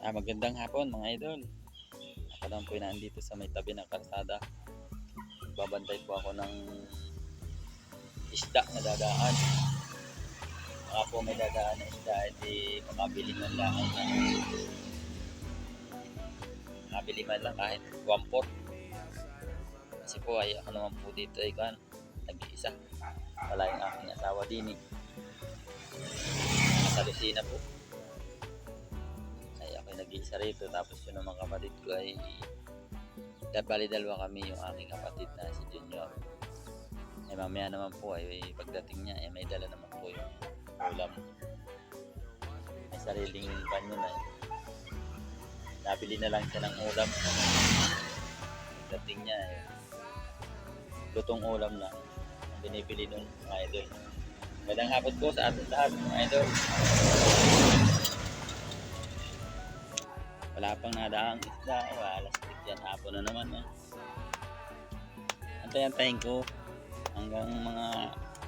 Magandang hapon mga idol. Ako lang po nandito sa may tabi ng kalsada. Babantay po ako ng isda na dadaan. Baka po may dadaan na isda, hindi makabili man lang makabili man lang kahit 1/4. Kasi po ay ako naman po dito ay nag-iisa. Wala yung aking asawa din eh. Nasa Lucena po. Nag-iisa rito, tapos yung mga kapatid ko ay dalawa kami, yung aking kapatid na si Junior. Mamaya naman po ay pagdating niya may dala naman po yung ulam. May sariling kanyo na nabili na lang siya ng ulam. Pagdating niya lutong ulam na ang binibili nun mga idol. Magandang hapon po sa ating lahat mga idol. Wala pang nadaang isda, alas 8 yan, hapon na naman Antayin ko hanggang mga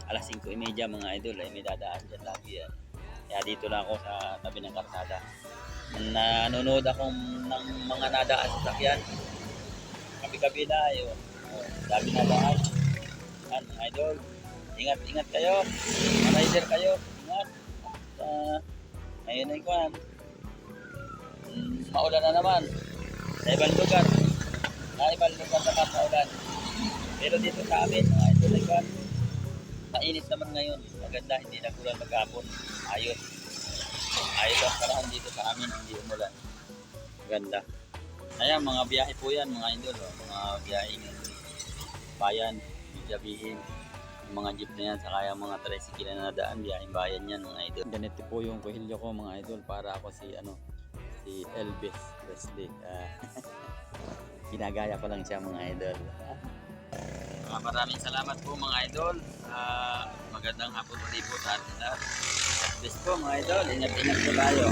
alas 5:30 mga idol ay may dadaan dyan lagi yan. Kaya dito lang ako sa tabi ng kalsada. Nanonood ako ng mga nadaan sa sakyan. Kabi-kabila yun. Dami nadaan. Mga idol, ingat kayo. Mga rider kayo, ingat. Ngayon ay maulan na naman sa ibang lugar naman maulan, pero dito sa amin mga idol ay mainit naman ngayon, maganda, hindi na kulang maghapon, ayos ang panahon dito sa amin, hindi umulan, maganda. Ayan, mga biyahe po yan mga idol, mga biyaheng bayan, sabihin yung mga jeep na yan, saka yung mga tricycle na nadaan, biyaheng bayan yan mga idol. Ganito po yung kuhilyo ko mga idol, para ako si Elvis Presley. Ginagaya ko lang siya mga idol. Maraming salamat po mga idol. Magandang hapon ulit po sa atin lahat. Best po mga idol. Ingat po tayo.